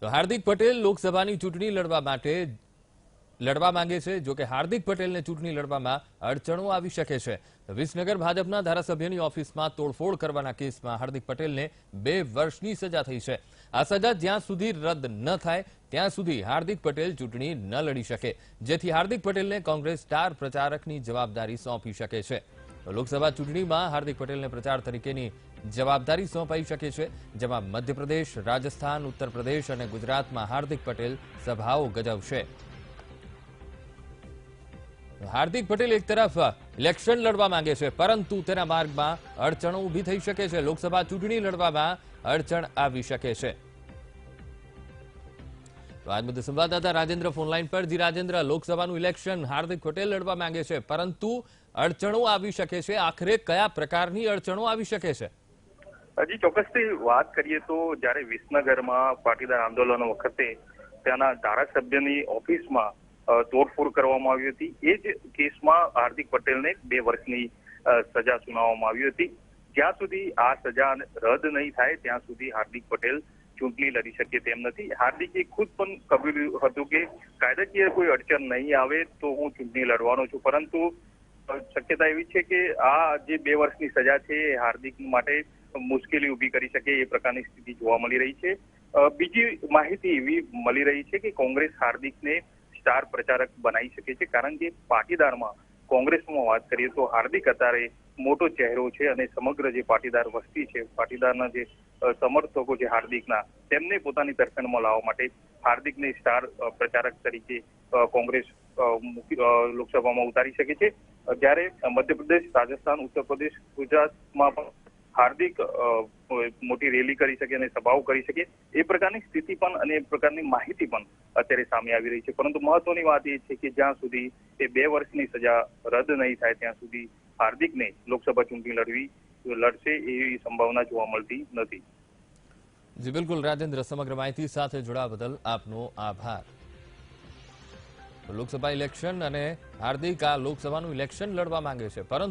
તો હાર્દિક પટેલ લોકસભાની ચૂંટણી લડવા માંગે છે। જો કે હાર્દિક પટેલને ચૂંટણી લડવામાં અડચણો આવી શકે છે। વિસનગર ભાજપના ધારાસભ્યની ઓફિસમાં તોડફોડ કરવાના કેસમાં હાર્દિક પટેલને 2 વર્ષની સજા થઈ છે। આ સજા જ્યાં સુધી રદ ન થાય ત્યાં સુધી હાર્દિક પટેલ ચૂંટણી ન લડી શકે, જેથી હાર્દિક પટેલને કોંગ્રેસ સ્ટાર પ્રચારકની જવાબદારી સોંપી શકે છે। લોકસભા ચૂંટણીમાં હાર્દિક પટેલને પ્રચાર તરીકેની જવાબદારી સોંપાઈ શકે છે, જેમાં મધ્યપ્રદેશ, રાજસ્થાન, ઉત્તર પ્રદેશ અને ગુજરાતમાં હાર્દિક પટેલ સભાઓ ગજવશે। હાર્દિક પટેલ એક તરફ ઇલેક્શન લડવા માંગે છે, પરંતુ તેના માર્ગમાં અડચણો ઊભી થઈ શકે છે। લોકસભા ચૂંટણી લડવામાં અડચણ આવી શકે છે। તો આજ મુદ્દે સંવાદદાતા રાજેન્દ્ર ફોનલાઈન પર। જી રાજેન્દ્ર, લોકસભાનું ઇલેક્શન હાર્દિક પટેલ લડવા માંગે છે, પરંતુ અડચણો આવી શકે છે। આખરે કયા પ્રકારની અડચણો આવી શકે છે? હજી ચોક્કસથી વાત કરીએ તો જ્યારે વિસનગરમાં પાટીદાર આંદોલન વખતે ત્યાંના ધારાસભ્યની ઓફિસમાં તોડફોડ કરવામાં આવી હતી, એ જ કેસમાં હાર્દિક પટેલને 2 વર્ષની સજા સુનાવવામાં આવી હતી। જ્યાં સુધી આ સજા રદ નહીં થાય ત્યાં સુધી હાર્દિક પટેલ ચૂંટણી લડી શકે તેમ નથી। હાર્દિકે ખુદ પણ કબૂલ્યું હતું કે કાયદાકીય કોઈ અડચણ નહીં આવે તો હું ચૂંટણી લડવાનો છું, પરંતુ શક્યતા એવી છે કે આ જે 2 વર્ષની સજા છે એ હાર્દિક માટે મુશ્કેલી ઊભી કરી શકે એ પ્રકારની સ્થિતિ જોવા મળી રહી છે। બીજી માહિતી એવી મળી રહી છે કે કોંગ્રેસ હાર્દિકને સ્ટાર પ્રચારક બનાવી શકે છે, કારણ કે પાટીદારમાં કોંગ્રેસમાં વાત કરીએ તો હાર્દિક અત્યારે મોટો ચહેરો છે અને સમગ્ર જે પાટીદાર વસ્તી છે, પાટીદારના જે સમર્થકો છે હાર્દિકના, તેમને પોતાની તરફેણમાં લાવવા માટે હાર્દિકને સ્ટાર પ્રચારક તરીકે કોંગ્રેસ લોકસભામાં ઉતારી શકે છે। જ્યારે મધ્યપ્રદેશ, રાજસ્થાન, ઉત્તર પ્રદેશ, ગુજરાતમાં પણ હાર્દિક મોટી રેલી કરી શકે અને સભાઓ કરી શકે એ પ્રકારની સ્થિતિ પણ અને એ પ્રકારની માહિતી પણ અત્યારે સામે આવી રહી છે। પરંતુ મહત્વની વાત એ છે કે જ્યાં સુધી એ 2 વર્ષની સજા રદ નહીં થાય ત્યાં સુધી હાર્દિકને લોકસભા ચૂંટણી લડશે એવી સંભાવના જોવા મળતી નથી। જી બિલકુલ રાજેન્દ્ર, સમગ્ર માહિતી સાથે જોડાવા બદલ આપનો આભાર। લોકસભા ઇલેક્શન અને હાર્દિક આ લોકસભાનું ઇલેક્શન લડવા માંગે છે, પરંતુ